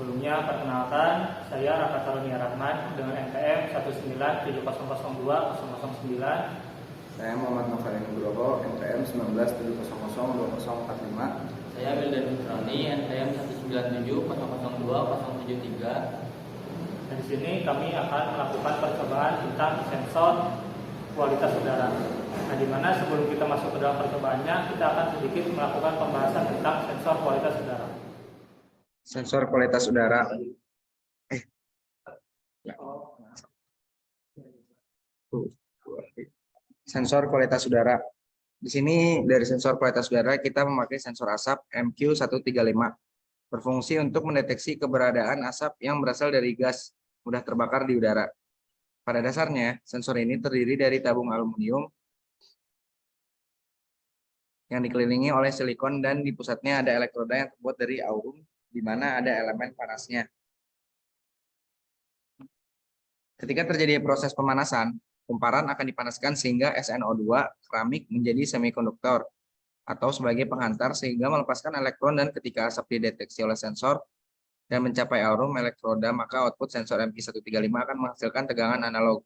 Sebelumnya, perkenalkan, saya Raka Tarunia Rahman dengan NPM 19700020009. Saya Muhammad Novel Nugroho, NPM 1970002045. Saya Wildan Nutroni, NPM 197002073. Dan di sini kami akan melakukan percobaan tentang sensor kualitas udara. Nah, di mana sebelum kita masuk ke dalam percobaannya, kita akan sedikit melakukan pembahasan tentang sensor kualitas udara. Sensor kualitas udara. Sensor kualitas udara. Di sini dari sensor kualitas udara kita memakai sensor asap MQ135. Berfungsi untuk mendeteksi keberadaan asap yang berasal dari gas mudah terbakar di udara. Pada dasarnya, sensor ini terdiri dari tabung aluminium yang dikelilingi oleh silikon dan di pusatnya ada elektroda yang terbuat dari aurum, di mana ada elemen panasnya. Ketika terjadi proses pemanasan, kumparan akan dipanaskan sehingga SnO2 keramik menjadi semikonduktor atau sebagai penghantar sehingga melepaskan elektron, dan ketika asap dideteksi oleh sensor dan mencapai aurum elektroda, maka output sensor MQ135 akan menghasilkan tegangan analog.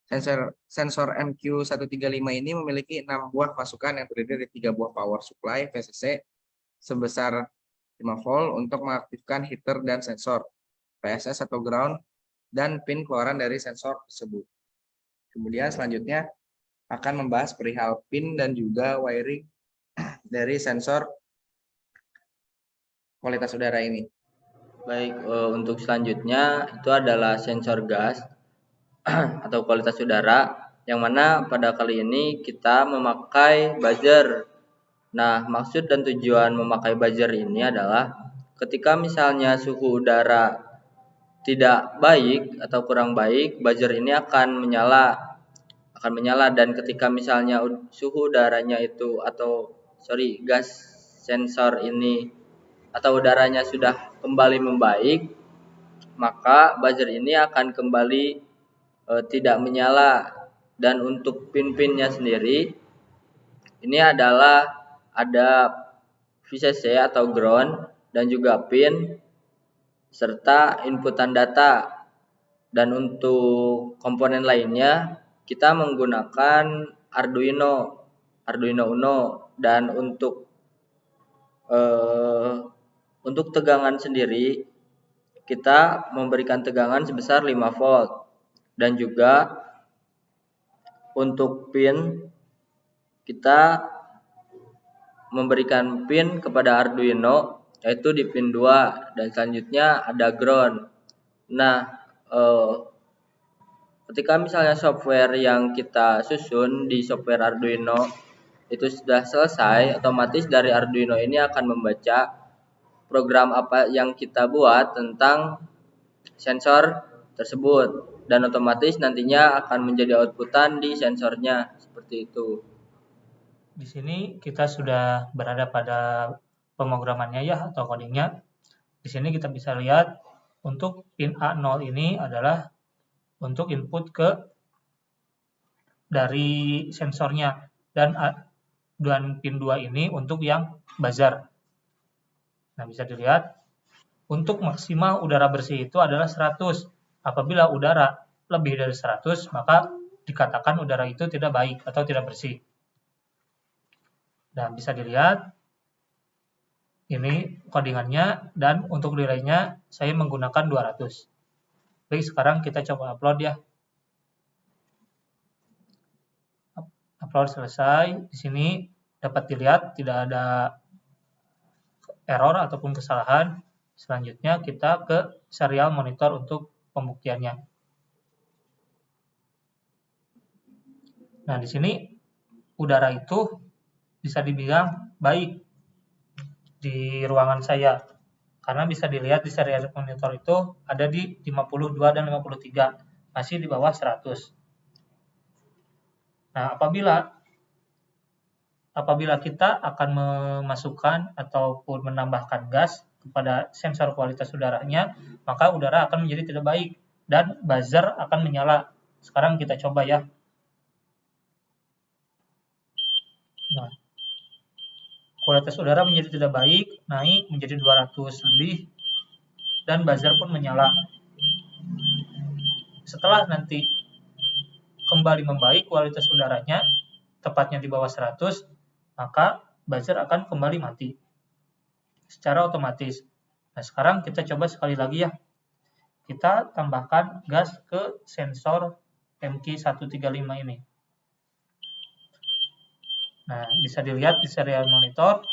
Sensor MQ135 ini memiliki 6 buah masukan yang terdiri dari 3 buah power supply VCC sebesar 5 volt untuk mengaktifkan heater dan sensor, PSS atau ground, dan pin keluaran dari sensor tersebut. Kemudian selanjutnya akan membahas perihal pin dan juga wiring dari sensor kualitas udara ini. Baik, untuk selanjutnya itu adalah sensor gas atau kualitas udara, yang mana pada kali ini kita memakai buzzer. Nah, maksud dan tujuan memakai buzzer ini adalah ketika misalnya suhu udara tidak baik atau kurang baik, buzzer ini akan menyala, dan ketika misalnya suhu udaranya itu gas sensor ini atau udaranya sudah kembali membaik, maka buzzer ini akan kembali tidak menyala. Dan untuk pin-pinnya sendiri ini adalah ada VCC atau ground dan juga pin serta inputan data. Dan untuk komponen lainnya kita menggunakan Arduino Uno. Dan untuk tegangan sendiri kita memberikan tegangan sebesar 5 volt. Dan juga untuk pin kita memberikan pin kepada Arduino, yaitu di pin 2, dan selanjutnya ada ground. Nah, ketika misalnya software yang kita susun di software Arduino itu sudah selesai, otomatis dari Arduino ini akan membaca program apa yang kita buat tentang sensor tersebut, dan otomatis nantinya akan menjadi outputan di sensornya seperti itu. Di sini kita sudah berada pada pemrogramannya ya, atau codingnya. Di sini kita bisa lihat untuk pin A0 ini adalah untuk input dari sensornya, dan pin 2 ini untuk yang buzzer. Nah, bisa dilihat untuk maksimal udara bersih itu adalah 100. Apabila udara lebih dari 100, maka dikatakan udara itu tidak baik atau tidak bersih. Dan bisa dilihat ini codingannya, dan untuk delaynya saya menggunakan 200. Baik, sekarang kita coba upload ya. Upload selesai. Di sini dapat dilihat tidak ada error ataupun kesalahan. Selanjutnya kita ke serial monitor untuk pembuktiannya. Nah, di sini udara itu bisa dibilang baik di ruangan saya, karena bisa dilihat di serial monitor itu ada di 52 dan 53, masih di bawah 100. Nah, apabila kita akan memasukkan ataupun menambahkan gas kepada sensor kualitas udaranya, maka udara akan menjadi tidak baik dan buzzer akan menyala. Sekarang kita coba ya. Nah, kualitas udara menjadi tidak baik, naik menjadi 200 lebih, dan buzzer pun menyala. Setelah nanti kembali membaik kualitas udaranya, tepatnya di bawah 100, maka buzzer akan kembali mati secara otomatis. Nah, sekarang kita coba sekali lagi ya. Kita tambahkan gas ke sensor MQ135 ini. Nah, bisa dilihat di serial monitor,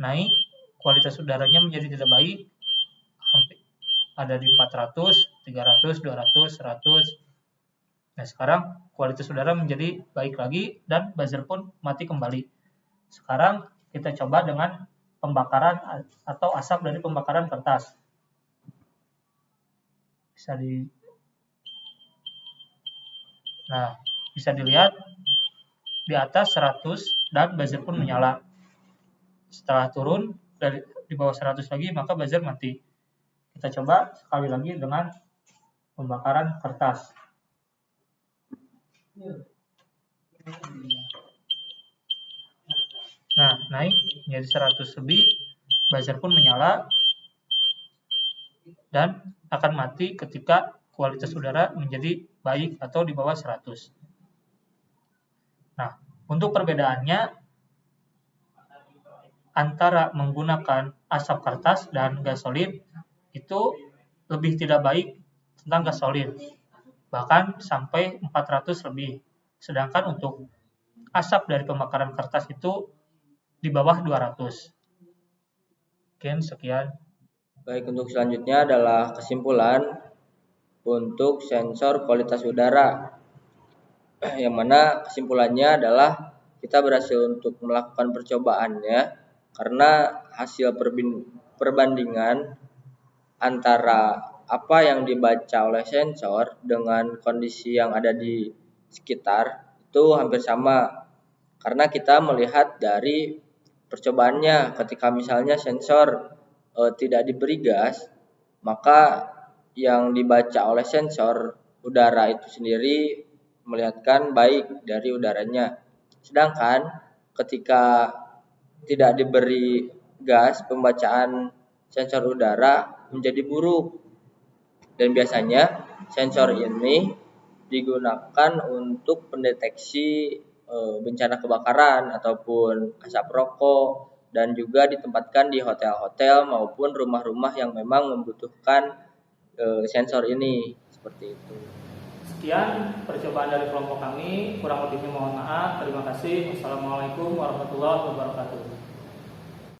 naik, kualitas udaranya menjadi tidak baik, hampir ada di 400, 300, 200, 100. Nah, sekarang kualitas udara menjadi baik lagi dan buzzer pun mati kembali. Sekarang kita coba dengan pembakaran atau asap dari pembakaran kertas. Bisa dilihat di atas 100 dan buzzer pun menyala. Setelah turun di bawah 100 lagi, maka buzzer mati. Kita coba sekali lagi dengan pembakaran kertas. Nah, naik menjadi 100 lebih, buzzer pun menyala dan akan mati ketika kualitas udara menjadi baik atau di bawah 100. Nah, untuk perbedaannya antara menggunakan asap kertas dan gas solid itu lebih tidak baik tentang gas solid, bahkan sampai 400 lebih. Sedangkan untuk asap dari pembakaran kertas itu di bawah 200. Sekian. Baik, untuk selanjutnya adalah kesimpulan untuk sensor kualitas udara. Yang mana kesimpulannya adalah kita berhasil untuk melakukan percobaannya karena hasil perbandingan antara apa yang dibaca oleh sensor dengan kondisi yang ada di sekitar itu hampir sama. Karena kita melihat dari percobaannya, ketika misalnya sensor tidak diberi gas, maka yang dibaca oleh sensor udara itu sendiri melihatkan baik dari udaranya. Sedangkan ketika tidak diberi gas, pembacaan sensor udara menjadi buruk. Dan biasanya sensor ini digunakan untuk pendeteksi bencana kebakaran ataupun asap rokok, dan juga ditempatkan di hotel-hotel maupun rumah-rumah yang memang membutuhkan sensor ini, seperti itu. Sekian percobaan dari kelompok kami, kurang lebihnya mohon maaf. Terima kasih. Wassalamualaikum warahmatullahi wabarakatuh.